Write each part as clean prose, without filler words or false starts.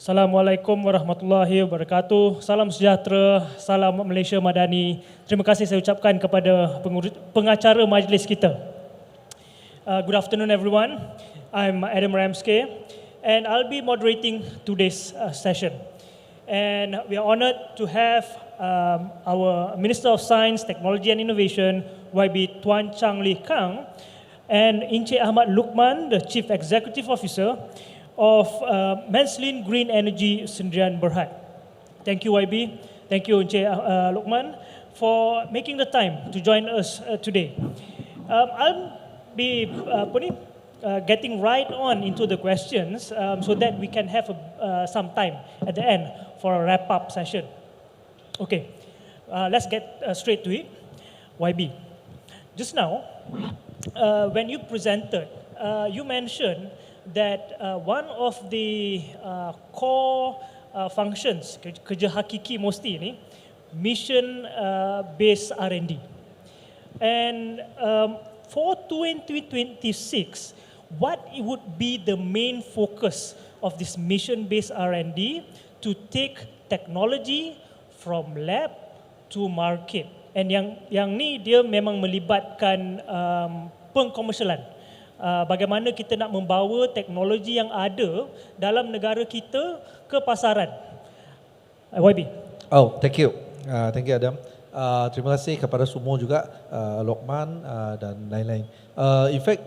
Assalamualaikum warahmatullahi wabarakatuh. Salam sejahtera, salam Malaysia Madani. Terima kasih saya ucapkan kepada pengacara majlis kita. Good afternoon everyone. I'm Adam Ramske and I'll be moderating today's session. And we are honored to have our Minister of Science, Technology and Innovation, YB Tuan Chang Lih Kang, and Encik Ahmad Luqman, the Chief Executive Officer of Manslin Green Energy Sdn Berhad. Thank you YB, thank you Encik Luqman for making the time to join us today. I'll be getting right on into the questions so that we can have some time at the end for a wrap-up session. Okay, let's get straight to it. YB, just now, when you presented, you mentioned that one of the core functions kerja hakiki MOSTI ni mission based R&D. And for 2026, what would be the main focus of this mission based R&D to take technology from lab to market? And yang ni dia memang melibatkan pengkomersialan. Bagaimana kita nak membawa teknologi yang ada dalam negara kita ke pasaran. YB. Oh, thank you. Thank you Adam. Terima kasih kepada semua juga, Luqman dan lain-lain. In fact,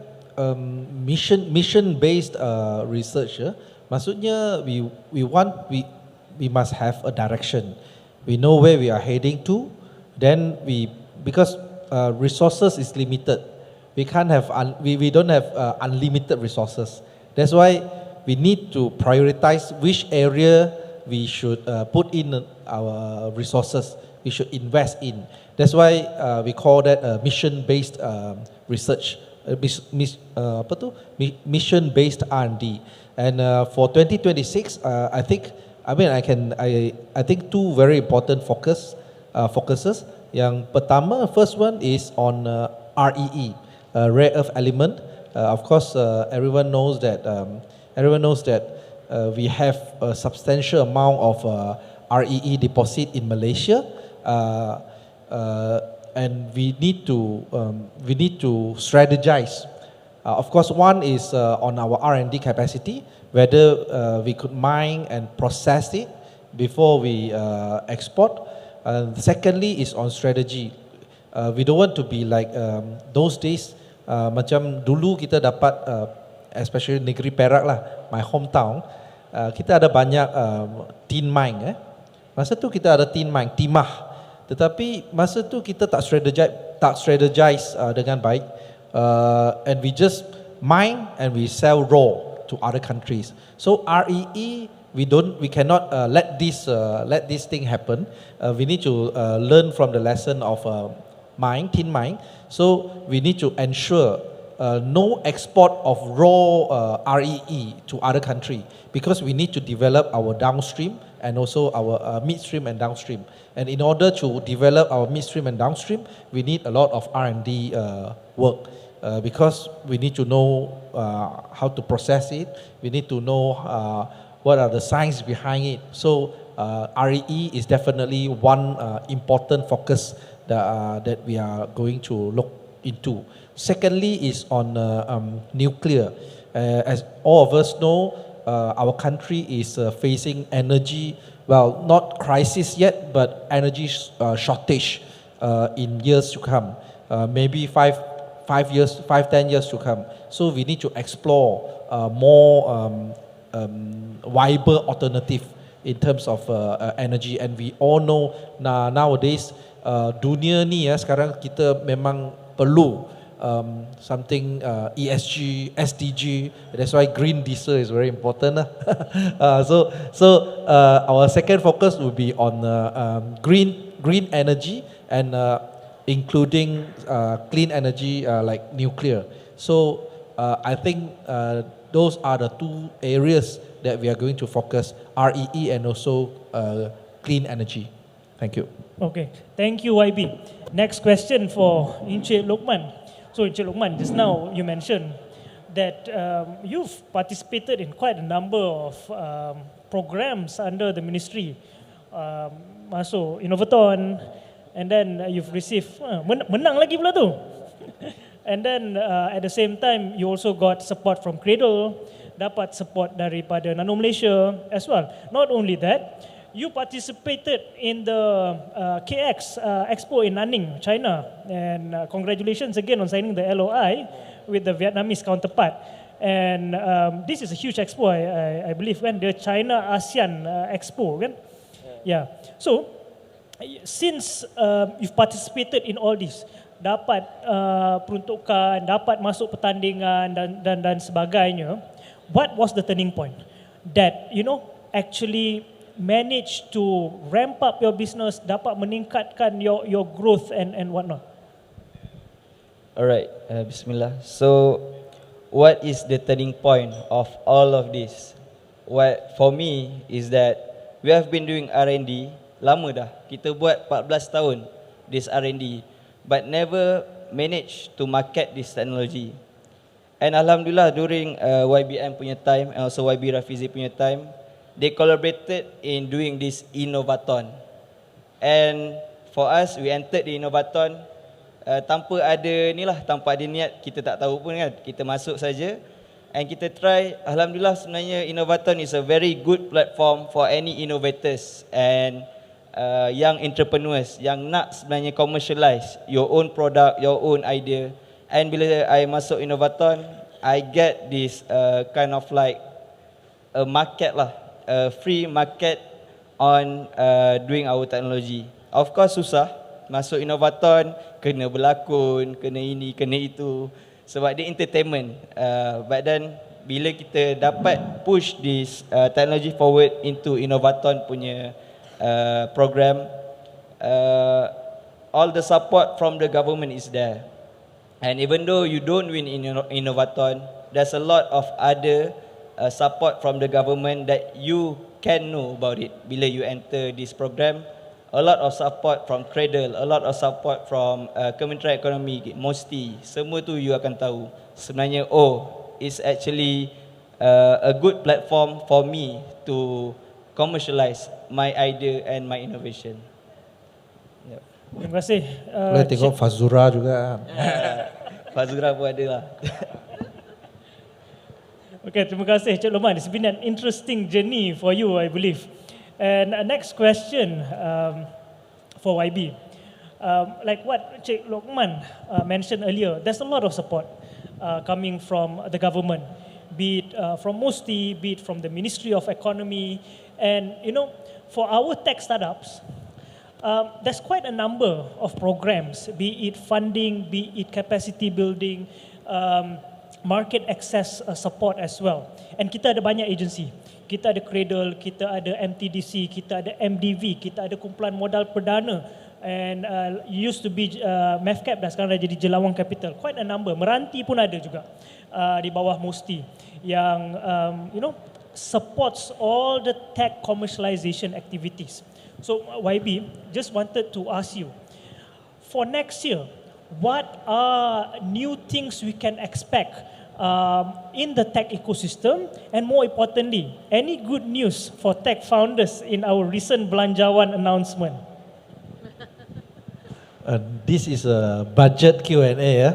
mission based research, maksudnya we must have a direction. We know where we are heading to. Then because resources is limited. We can't have we don't have unlimited resources. That's why we need to prioritize which area we should put in our resources. We should invest in. That's why we call that mission-based research, mission-based R&D. And for 2026, I think two very important focuses. Yang pertama, first one is on REE. Rare earth element. Of course, everyone knows that we have a substantial amount of REE deposit in Malaysia, and we need to strategize. Of course, one is on our R&D capacity, whether we could mine and process it before we export. Secondly is on strategy. We don't want to be like those days. Macam dulu kita dapat, especially negeri Perak lah, my hometown, kita ada banyak tin mine. Masa tu kita ada tin mine, timah. Tetapi masa tu kita tak strategize dengan baik, and we just mine and we sell raw to other countries. So REE, we cannot let this thing happen. We need to learn from the lesson of tin mine. So we need to ensure no export of raw REE to other country, because we need to develop our downstream and also our midstream and downstream. And in order to develop our midstream and downstream, we need a lot of R&D work, because we need to know how to process it. We need to know what are the science behind it. So REE is definitely one important focus that we are going to look into. Secondly is on nuclear. As all of us know, our country is facing energy, well, not crisis yet, but energy shortage in years to come. Maybe 10 years to come. So we need to explore more viable alternative in terms of energy. And we all know nowadays, dunia ni sekarang kita memang perlu something ESG, SDG. That's why green diesel is very important. So our second focus will be on green energy and including clean energy like nuclear. So I think those are the two areas that we are going to focus: REE and also clean energy. Thank you. Okay, thank you YB. Next question for Encik Luqman. So Encik Luqman, just now you mentioned that you've participated in quite a number of programs under the ministry. Masuk Innovaton, and then you've received, menang lagi pula tu. And then at the same time, you also got support from Cradle, dapat support daripada Nano Malaysia as well. Not only that, you participated in the KX Expo in Nanning, China. And congratulations again on signing the LOI with the Vietnamese counterpart. And this is a huge expo, I believe, kan? The China ASEAN Expo, kan? Yeah. So, since you've participated in all this, dapat peruntukan, dapat masuk pertandingan dan sebagainya, what was the turning point that actually managed to ramp up your business, dapat meningkatkan your growth and whatnot? Alright, Bismillah. So, what is the turning point of all of this? What for me is that we have been doing R&D lama dah. Kita buat 14 tahun this R&D, but never managed to market this technology. And Alhamdulillah during YBM punya time and also YB Rafizi punya time, they collaborated in doing this Innovaton. And for us, we entered the Innovaton tanpa ada niat, kita tak tahu pun kan, kita masuk saja and kita try. Alhamdulillah sebenarnya Innovaton is a very good platform for any innovators and young entrepreneurs yang nak sebenarnya commercialize your own product, your own idea. And bila I masuk Innovaton, I get this kind of like a market lah, a free market on doing our technology. Of course susah, masuk Innovaton, kena berlakon, kena ini, kena itu, sebab dia entertainment. But then, bila kita dapat push this technology forward into Innovaton punya program, all the support from the government is there. And even though you don't win in Innovaton, there's a lot of other support from the government that you can know about it. Bila you enter this program, a lot of support from Cradle, a lot of support from Kementerian Ekonomi, MOSTI, semua tu you akan tahu. Sebenarnya, it's actually a good platform for me to commercialize my idea and my innovation. Yep. Terima kasih. Boleh tengok Fazura juga. Fazura pun ada lah. Okay, terima kasih Cik Loman. It's been an interesting journey for you, I believe. And next question for YB. Like what Cik Lokman mentioned earlier, there's a lot of support coming from the government, be it from MOSTI, be it from the Ministry of Economy. And for our tech startups, there's quite a number of programs, be it funding, be it capacity building, market access support as well. And kita ada banyak agensi. Kita ada Cradle, kita ada MTDC, kita ada MDV, kita ada kumpulan modal perdana, and used to be MEFCAP dah sekarang dah jadi Jelawang Capital. Quite a number. Meranti pun ada juga di bawah MOSTI yang supports all the tech commercialization activities. So YB, just wanted to ask you, for next year, what are new things we can expect in the tech ecosystem, and more importantly, any good news for tech founders in our recent Belanjawan announcement? This is a budget Q&A.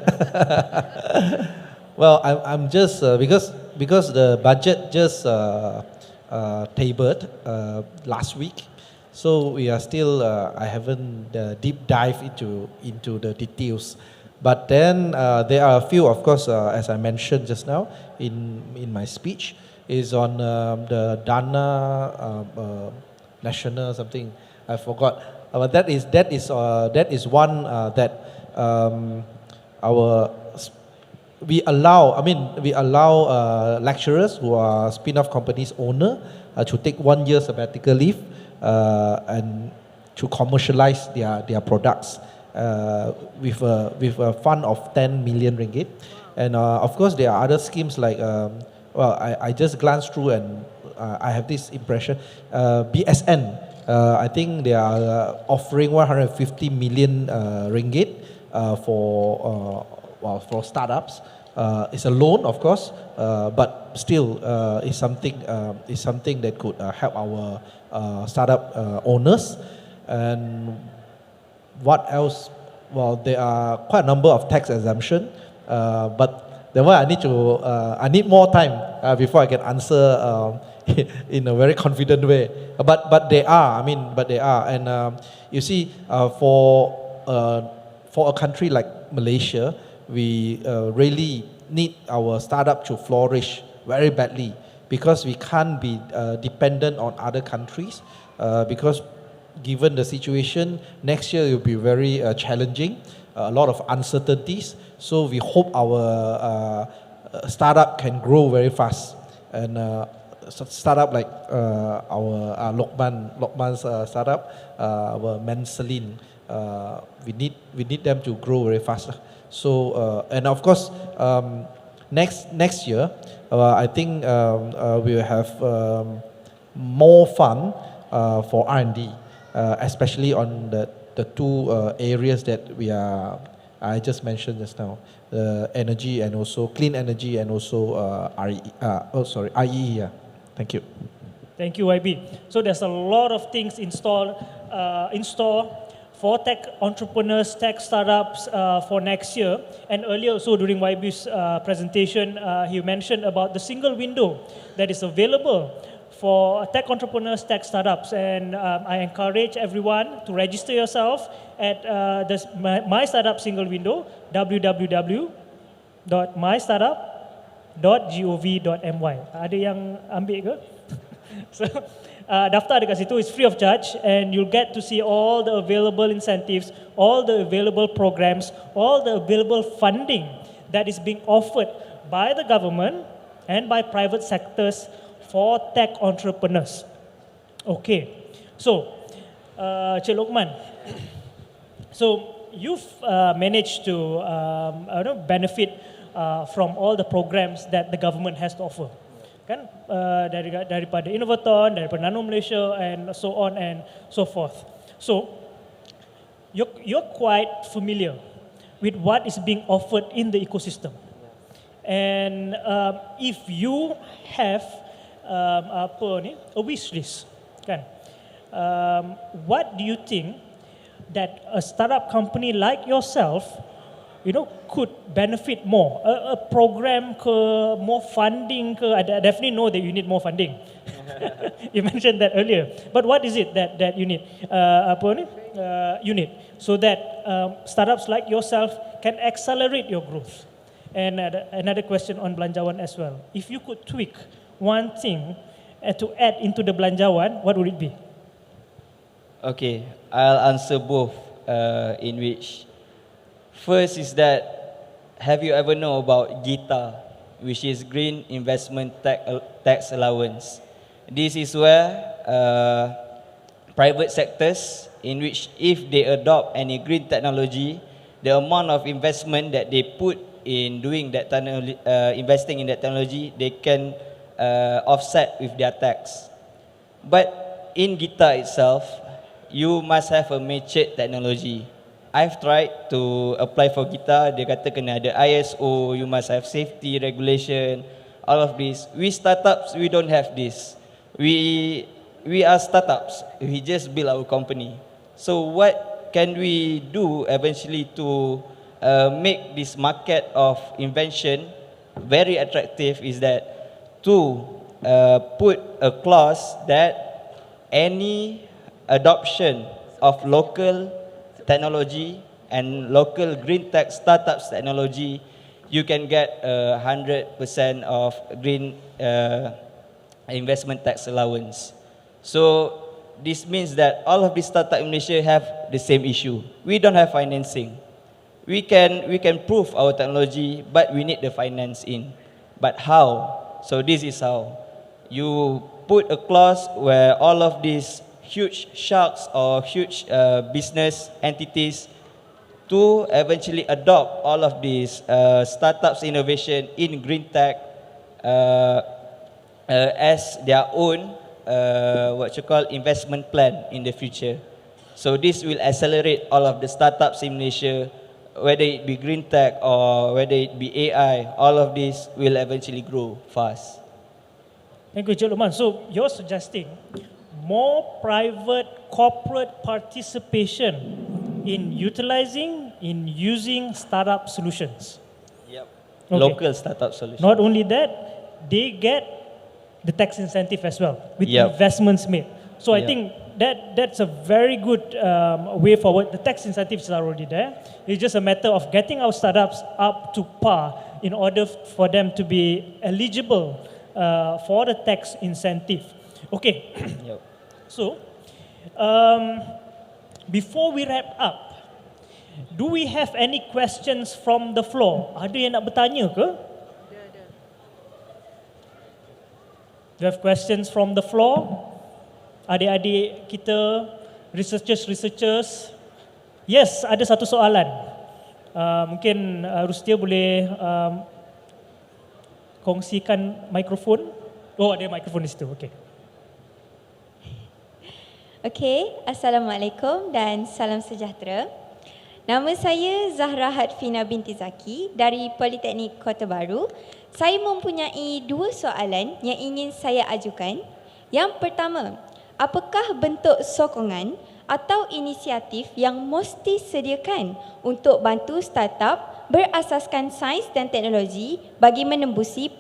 Well, I'm just because the budget just tabled last week, so we are still I haven't deep dive into the details. But then there are a few, of course, as I mentioned just now in my speech, is on the Dana National something, I forgot. But that is one that we allow lecturers who are spin-off companies owner to take 1 year sabbatical leave and to commercialize their products. With a fund of 10 million ringgit, and of course there are other schemes like I just glanced through and I have this impression, BSN, I think they are offering 150 million ringgit for startups. It's a loan, of course, but still is something that could help our startup owners. And what else? Well, there are quite a number of tax exemption, but the one I need more time before I can answer in a very confident way. But they are. And you see, for a country like Malaysia, we really need our startup to flourish very badly, because we can't be dependent on other countries, because given the situation, next year it will be very challenging, a lot of uncertainties. So we hope our startup can grow very fast. And startup like our Lokman's startup, our Menselin, we need them to grow very fast. So and of course, next year, I think we will have more fund for R&D. Especially on the two areas that I just mentioned just now, energy and also clean energy, and also IE. Yeah. Thank you. Thank you, YB. So there's a lot of things in store for tech entrepreneurs, tech startups for next year. And earlier also during YB's presentation, he mentioned about the single window that is available for tech entrepreneurs, tech startups, and I encourage everyone to register yourself at My Startup single window, www.mystartup.gov.my. Ada yang ambil ke? So, daftar dekat situ, it's free of charge, and you'll get to see all the available incentives, all the available programs, all the available funding that is being offered by the government and by private sectors for tech entrepreneurs. Okay, so Cik Lokman, so you've managed to benefit from all the programs that the government has to offer, kan? Daripada Innovaton, daripada Nano Malaysia, and so on and so forth. So you're quite familiar with what is being offered in the ecosystem, and if you have a wish list, kan? What do you think that a startup company like yourself, could benefit more? A program ke, more funding ke? I definitely know that you need more funding. You mentioned that earlier. But what is it that you need? You need so that startups like yourself can accelerate your growth. And another question on Belanjawan as well. If you could tweak one thing to add into the Belanjawan, what would it be? Okay, I'll answer both in which. First is that, have you ever know about GITA, which is Green Investment Tax Allowance? This is where private sectors, in which if they adopt any green technology, the amount of investment that they put in doing that investing in that technology, they can offset with their tax. But in GITA itself, you must have a matured technology. I've tried to apply for GITA. Dia kata kena ada ISO, you must have safety regulation, all of this. We startups, we don't have this. We are startups. We just build our company. So what can we do eventually to make this market of invention very attractive is that to put a clause that any adoption of local technology and local green tech startups technology, you can get 100% of green investment tax allowance. So this means that all of these startups in Malaysia have the same issue. We don't have financing. We can prove our technology, but we need the finance in. But how? So this is how. You put a clause where all of these huge sharks or huge business entities to eventually adopt all of these startups innovation in green tech as their own investment plan in the future. So this will accelerate all of the startups in Malaysia, whether it be green tech or whether it be AI, all of this will eventually grow fast. Thank you, Encik Luqman. So you're suggesting more private corporate participation in utilizing, in using startup solutions. Yep. Okay. Local startup solution. Not only that, they get the tax incentive as well with investments made. So I think that's a very good way forward. The tax incentives are already there. It's just a matter of getting our startups up to par in order for them to be eligible for the tax incentive. Okay. So, before we wrap up, do we have any questions from the floor? Ada yang nak bertanya ke? Do you have questions from the floor? Adik-adik kita, researchers. Yes, ada satu soalan. Mungkin Rustia boleh kongsikan mikrofon. Oh, ada mikrofon di situ. Okay. Okay, Assalamualaikum dan salam sejahtera. Nama saya Zahra Hadfina binti Zaki dari Politeknik Kota Baru. Saya mempunyai dua soalan yang ingin saya ajukan. Yang pertama, apakah bentuk sokongan atau inisiatif yang MOSTI sediakan untuk bantu startup berasaskan sains dan teknologi bagi menembusi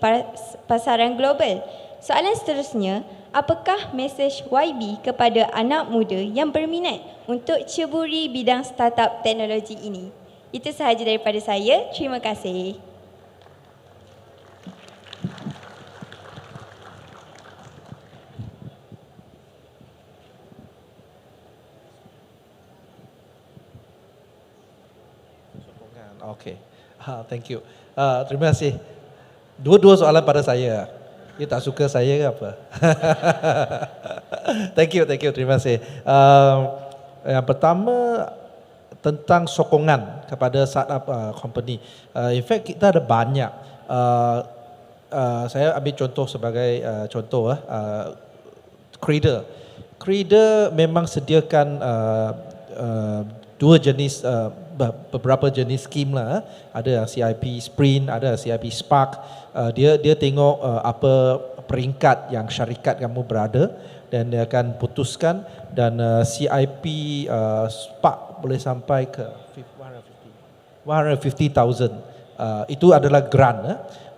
pasaran global? Soalan seterusnya, apakah mesej YB kepada anak muda yang berminat untuk ceburi bidang startup teknologi ini? Itu sahaja daripada saya. Terima kasih. Okay, thank you. Terima kasih. Dua-dua soalan pada saya. Dia tak suka saya ke apa? Thank you. Terima kasih. Yang pertama tentang sokongan kepada startup company. In fact kita ada banyak. Saya ambil contoh sebagai contoh. Cradle. Cradle memang sediakan dua jenis, beberapa jenis skim lah. Ada CIP Sprint, ada CIP Spark. Dia tengok apa peringkat yang syarikat kamu berada dan dia akan putuskan. Dan CIP Spark boleh sampai ke 150,000. Itu adalah grant.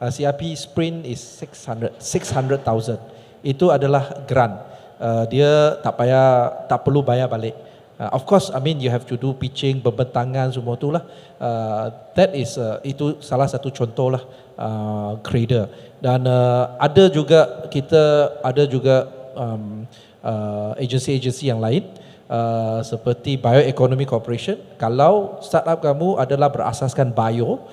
CIP Sprint is 600,000. Itu adalah grant. Dia tak perlu bayar balik. Of course, I mean you have to do pitching, pembentangan semua itulah. That is itu salah satu contoh lah Cradle. Dan ada juga agensi-agensi yang lain seperti Bioeconomy Corporation. Kalau startup kamu adalah berasaskan bio,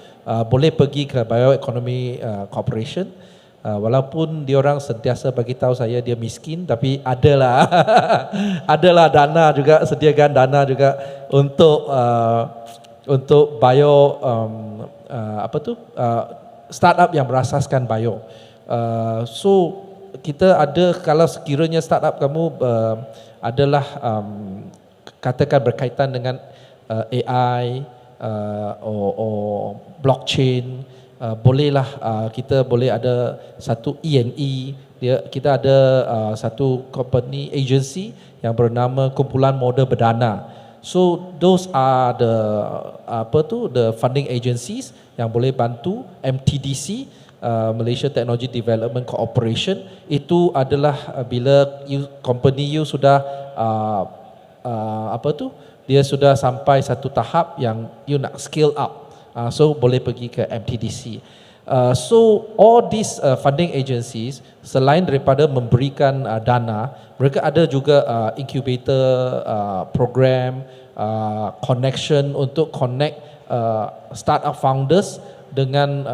boleh pergi ke Bioeconomy Corporation. Walaupun diorang sentiasa bagi tahu saya dia miskin, tapi adalah adalah dana juga, sediakan dana juga untuk bio startup yang berasaskan bio. So kita ada, kalau sekiranya startup kamu adalah katakan berkaitan dengan AI or blockchain, bolehlah kita boleh ada satu E&E, kita ada satu company agency yang bernama Kumpulan Modal Berdana. So those are the funding agencies yang boleh bantu. MTDC, Malaysia Technology Development Corporation, itu adalah bila company you sudah dia sudah sampai satu tahap yang you nak scale up. So boleh pergi ke MTDC. So all these funding agencies, selain daripada memberikan dana, mereka ada juga incubator program, connection untuk connect startup founders dengan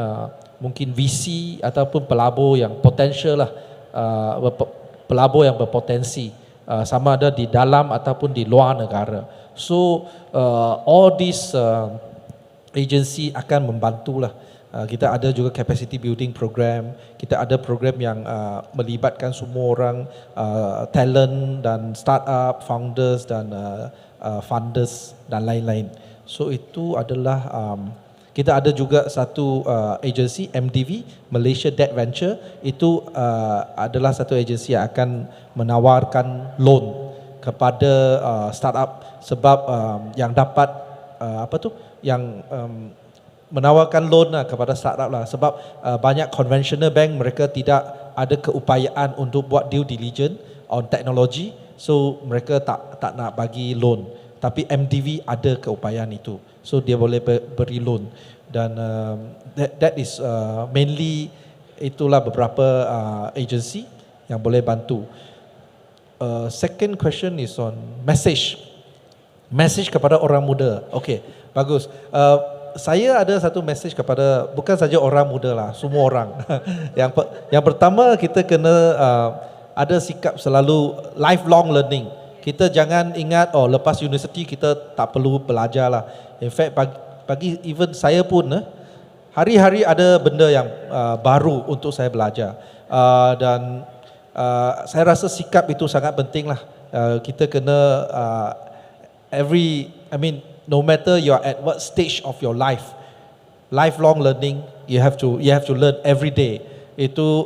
mungkin VC ataupun pelabur yang potential lah, pelabur yang berpotensi, sama ada di dalam ataupun di luar negara. So all these agensi akan membantulah. Kita ada juga capacity building program. Kita ada program yang melibatkan semua orang, talent dan startup, founders dan funders dan lain-lain. So itu adalah Kita ada juga satu agensi MDV, Malaysia Debt Venture. Itu adalah satu agensi yang akan menawarkan loan kepada startup sebab yang dapat menawarkan loan kepada startup lah sebab banyak conventional bank mereka tidak ada keupayaan untuk buat due diligence on teknologi, so mereka tak nak bagi loan. Tapi MDV ada keupayaan itu, so dia boleh beri loan. Dan that is mainly itulah beberapa agency yang boleh bantu. Second question is on message kepada orang muda. Okay, bagus. Saya ada satu message kepada bukan saja orang muda lah, semua orang. Yang pertama, kita kena ada sikap selalu lifelong learning. Kita jangan ingat lepas universiti kita tak perlu belajar lah. In fact bagi even saya pun hari-hari ada benda yang baru untuk saya belajar. Dan saya rasa sikap itu sangat penting lah. Kita kena no matter you're at what stage of your life, lifelong learning, you have to learn every day. Itu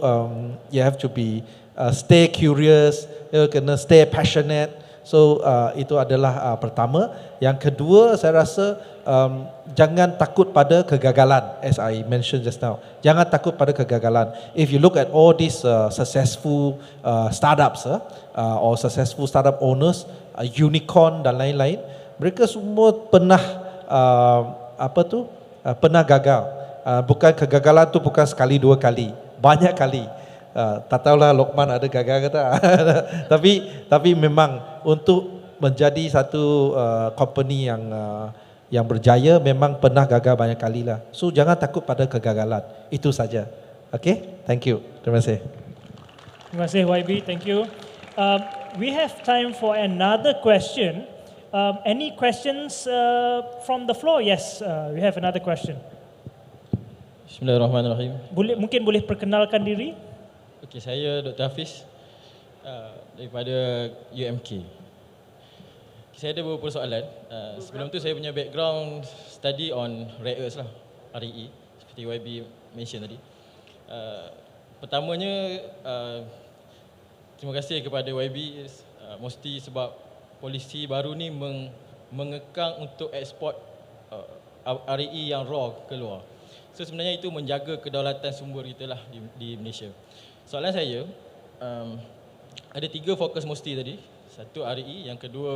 you have to be stay curious, you kena stay passionate. So itu adalah pertama. Yang kedua, saya rasa jangan takut pada kegagalan, as I mentioned just now. Jangan takut pada kegagalan. If you look at all these successful startups or successful startup owners, unicorn dan lain-lain, mereka semua pernah pernah gagal. Bukan kegagalan tu bukan sekali dua kali, banyak kali. Tak tahulah Lokman ada gagal ke tak. tapi memang untuk menjadi satu company yang berjaya memang pernah gagal banyak kali lah. So jangan takut pada kegagalan. Itu saja. Okay, thank you. Terima kasih. Terima kasih YB, thank you. We have time for another question. Any questions from the floor? Yes, we have another question. Bismillahirrahmanirrahim. Mungkin boleh perkenalkan diri? Okey, saya Dr. Hafiz daripada 𝐒𝐄𝐑. Saya ada beberapa soalan. Sebelum tu saya punya background study on rare earths lah, REE, seperti YB mention tadi. Pertamanya, terima kasih kepada YB MOSTI sebab polisi baru ni mengekang untuk ekspor REE yang raw keluar. So sebenarnya itu menjaga kedaulatan sumber kita lah di Malaysia. Soalan saya, ada 3 fokus MOSTI tadi. Satu REE, yang kedua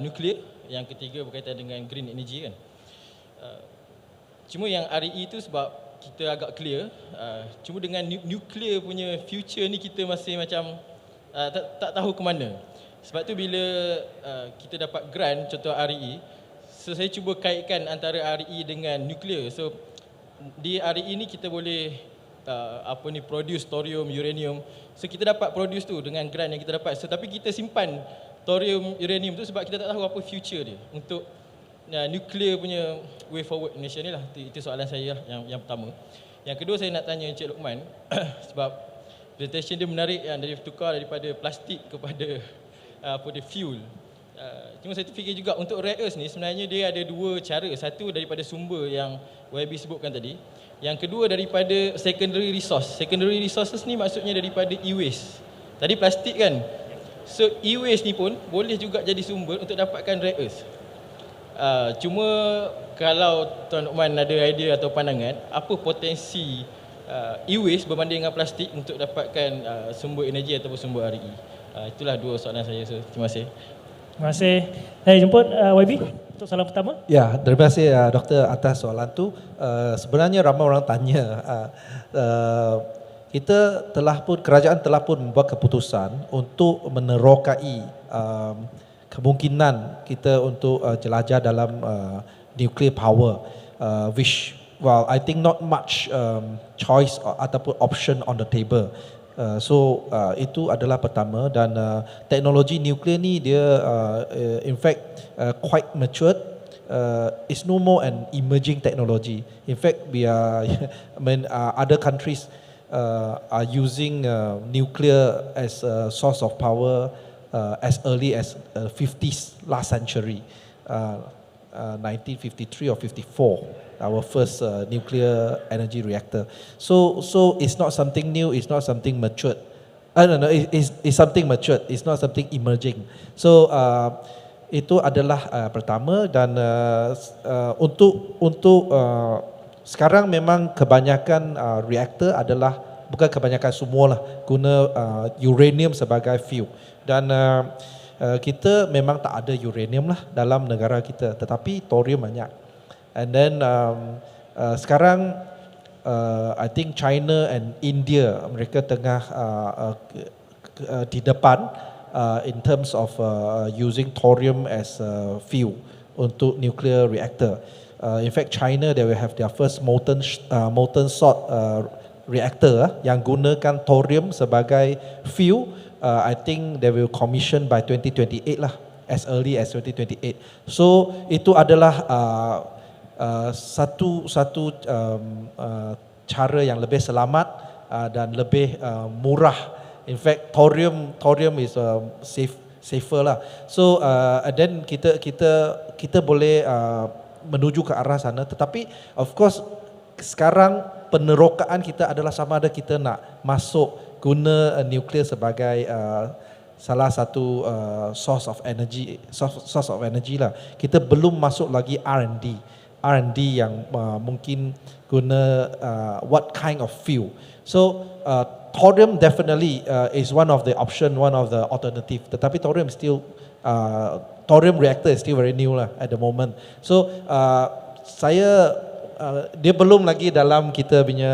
nuklear, yang ketiga berkaitan dengan green energy kan. Cuma yang REE tu sebab kita agak clear, cuma dengan nuklear punya future ni kita masih macam tak tahu ke mana. Sebab tu bila kita dapat grant contoh REE, so saya cuba kaitkan antara REE dengan nuklear. So di REE ni kita boleh produce thorium, uranium. So kita dapat produce tu dengan grant yang kita dapat. So tapi kita simpan thorium, uranium tu sebab kita tak tahu apa future dia untuk nuclear punya way forward Malaysia ni lah. Itu soalan saya yang pertama. Yang kedua saya nak tanya Encik Lokman sebab presentation dia menarik yang dari tukar daripada plastik kepada fuel. Cuma saya terfikir juga untuk rare earth ni sebenarnya dia ada 2 cara. Satu daripada sumber yang YB sebutkan tadi. Yang kedua daripada secondary resource. Secondary resources ni maksudnya daripada e-waste. Tadi plastik kan. So e-waste ni pun boleh juga jadi sumber untuk dapatkan rare earth. Cuma kalau Tuan Lokman ada idea atau pandangan, apa potensi e-waste berbanding dengan plastik untuk dapatkan sumber energi ataupun sumber RE? Itulah 2 soalan saya. So, terima kasih. Terima kasih. Saya jemput YB untuk soalan pertama. Ya, terima kasih Doktor atas soalan tu. Sebenarnya ramai orang tanya. Kerajaan telah pun membuat keputusan untuk menerokai kemungkinan kita untuk jelajah dalam nuclear power, which I think not much choice ataupun option on the table. Itu adalah pertama dan teknologi nuklear ni dia in fact quite matured. It's no more an emerging technology. In fact, other countries are using nuclear as a source of power as early as 50s last century. 1953 or 54, our first nuclear energy reactor. So it's not something new, it's not something matured. No, it's something matured, it's not something emerging. So itu adalah pertama, dan untuk sekarang memang kebanyakan reaktor adalah, bukan kebanyakan semualah, guna uranium sebagai fuel. Dan kita memang tak ada uranium lah dalam negara kita, tetapi thorium banyak. And then sekarang I think China and India, mereka tengah di depan in terms of using thorium as fuel untuk nuclear reactor. In fact, China, they will have their first molten salt reactor yang gunakan thorium sebagai fuel. I think they will commission by 2028 lah, as early as 2028. So itu adalah satu cara yang lebih selamat dan lebih murah. In fact, thorium is safer lah. So then kita boleh menuju ke arah sana. Tetapi of course sekarang penerokaan kita adalah sama ada kita nak masuk guna nuklear sebagai salah satu source of energy lah. Kita belum masuk lagi R&D yang mungkin guna what kind of fuel. So thorium definitely is one of the option, one of the alternative. Tetapi thorium thorium reactor is still very new lah at the moment. So dia belum lagi dalam kita punya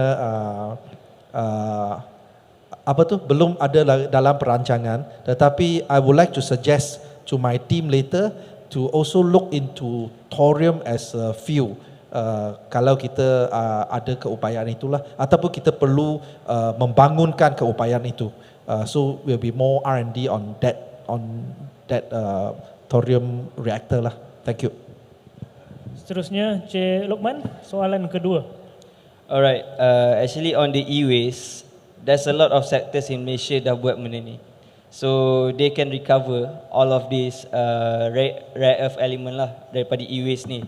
belum ada dalam perancangan. Tetapi I would like to suggest to my team later to also look into thorium as a fuel. Kalau kita ada keupayaan itulah, ataupun kita perlu membangunkan keupayaan itu. So will be more R&D on that thorium reactor lah. Thank you. Seterusnya, Cik Lokman, soalan kedua. Alright, actually on the e-waste, there's a lot of sectors in Malaysia dah buat benda ni. So they can recover all of these rare earth element lah daripada e-waste ni.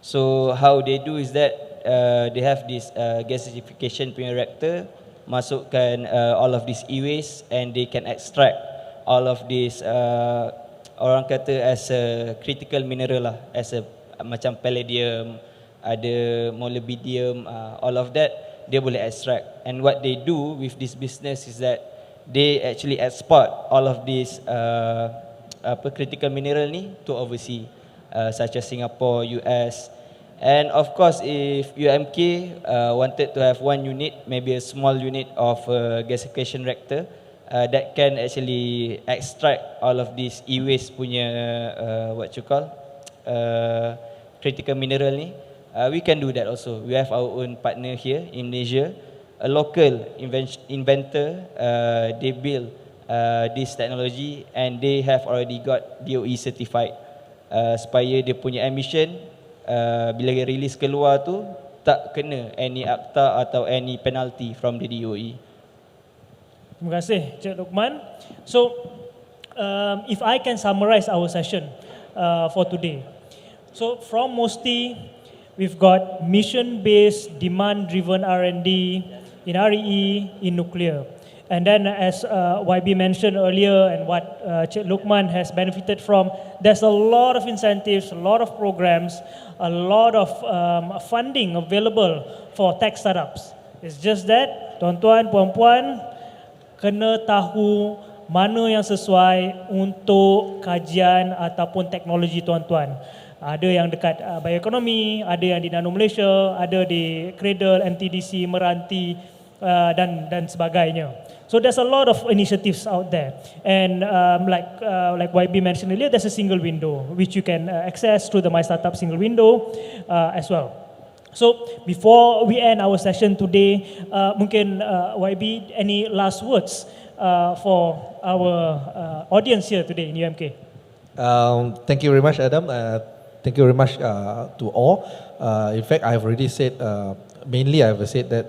So how they do is that they have this gasification punya reactor, masukkan all of these e-waste, and they can extract all of these orang kata as a critical mineral lah, as a macam palladium, ada molybdenum, all of that dia boleh extract. And what they do with this business is that they actually export all of these critical mineral ni to overseas, such as Singapore, US. And of course, if UMK wanted to have one unit, maybe a small unit of gasification reactor that can actually extract all of these e-waste punya critical mineral ni, we can do that also. We have our own partner here in Malaysia, a local inventor. They build this technology and they have already got DOE certified, supaya dia punya emission bila release keluar tu tak kena any akta atau any penalty from the DOE. Terima kasih, Cik Lokman. So, if I can summarize our session for today. So, from MOSTI, we've got mission-based, demand-driven R&D in REE, in nuclear. And then as YB mentioned earlier, and what Cik Lokman has benefited from, there's a lot of incentives, a lot of programs, a lot of funding available for tech startups. It's just that, tuan-tuan, puan-puan, kena tahu mana yang sesuai untuk kajian ataupun teknologi tuan-tuan. Ada yang dekat bioekonomi, ada yang di Nano Malaysia, ada di Cradle, MTDC, Meranti dan sebagainya. So there's a lot of initiatives out there, and like YB mentioned earlier, there's a single window which you can access through the My Startup single window as well. So before we end our session today, mungkin YB, any last words for our audience here today in UMK? Thank you very much, Adam. Thank you very much to all. In fact, I have already said, mainly I have said that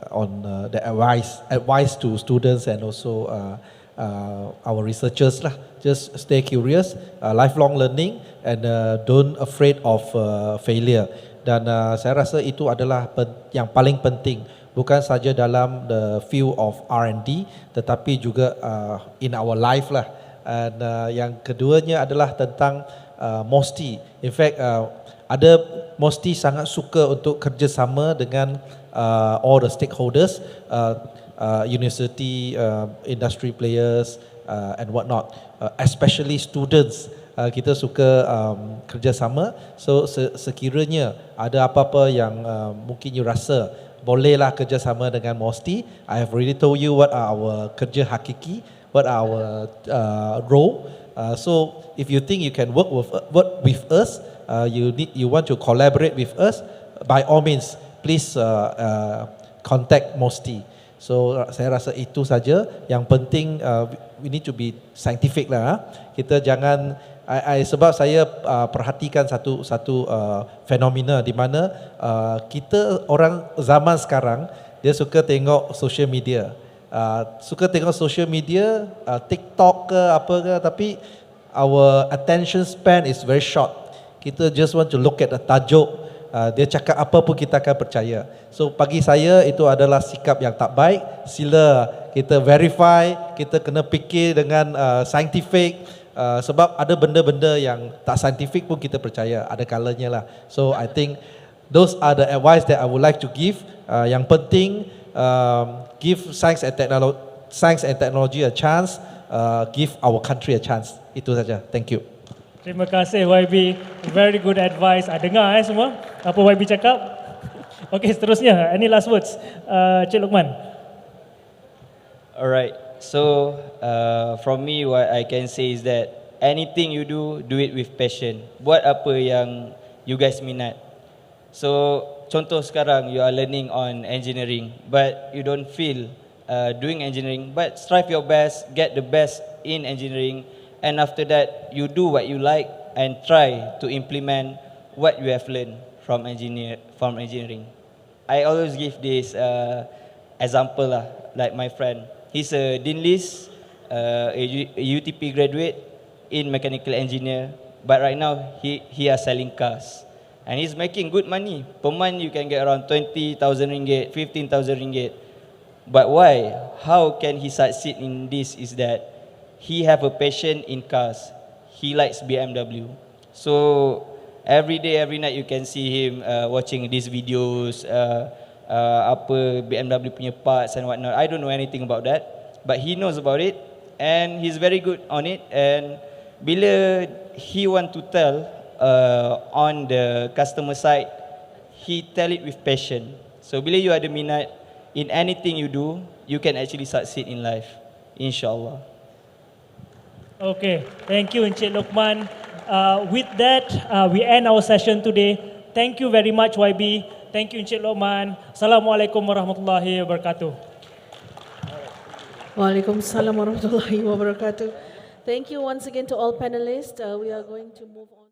on the advice to students and also our researchers lah. Just stay curious, lifelong learning, and don't afraid of failure. Dan saya rasa itu adalah yang paling penting, bukan saja dalam the field of R&D, tetapi juga in our life lah. Dan yang keduanya adalah tentang MOSTI. In fact, ada MOSTI sangat suka untuk kerjasama dengan all the stakeholders, university, industry players, and whatnot, especially students. Kita suka kerjasama. So sekiranya ada apa-apa yang mungkin you rasa bolehlah kerjasama dengan MOSTI, I have already told you what are our kerja hakiki, what are our role. So if you think you can work with us, you want to collaborate with us, by all means, please contact MOSTI. So saya rasa itu saja. Yang penting we need to be scientific lah. Kita jangan sebab saya perhatikan satu fenomena di mana kita orang zaman sekarang dia suka tengok social media. TikTok ke apa ke, tapi our attention span is very short. Kita just want to look at the tajuk. Dia cakap apa pun kita akan percaya. So bagi saya itu adalah sikap yang tak baik. Sila kita verify, kita kena fikir dengan scientific, sebab ada benda-benda yang tak scientific pun kita percaya, ada kalanya lah. So I think those are the advice that I would like to give. Yang penting give science and technology a chance, give our country a chance. Itu saja. Thank you. Terima kasih YB, very good advice. Dengar semua apa YB cakap. Okey, seterusnya, any last words, Cik Luqman? Alright, so from me what I can say is that anything you do it with passion. Buat apa yang you guys minat. So contoh sekarang you are learning on engineering, but you don't feel doing engineering, but strive your best, get the best in engineering. And after that, you do what you like and try to implement what you have learned from engineering. I always give this example lah, like my friend. He's a Dean List, a UTP graduate in mechanical engineer, but right now he is selling cars. And he's making good money. Per month you can get around 20,000 ringgit, 15,000 ringgit. But why? How can he succeed in this is that he have a passion in cars. He likes BMW. So every day, every night you can see him watching these videos, apa BMW punya parts and whatnot. I don't know anything about that, but he knows about it and he's very good on it. And bila he want to tell on the customer side, he tell it with passion. So bila you ada minat in anything you do, you can actually succeed in life, insyaAllah. Okay, thank you Encik Luqman. With that, we end our session today. Thank you very much YB. Thank you Encik Luqman. Assalamualaikum warahmatullahi wabarakatuh. Waalaikumsalam warahmatullahi wabarakatuh. Thank you once again to all panelists. We are going to move on.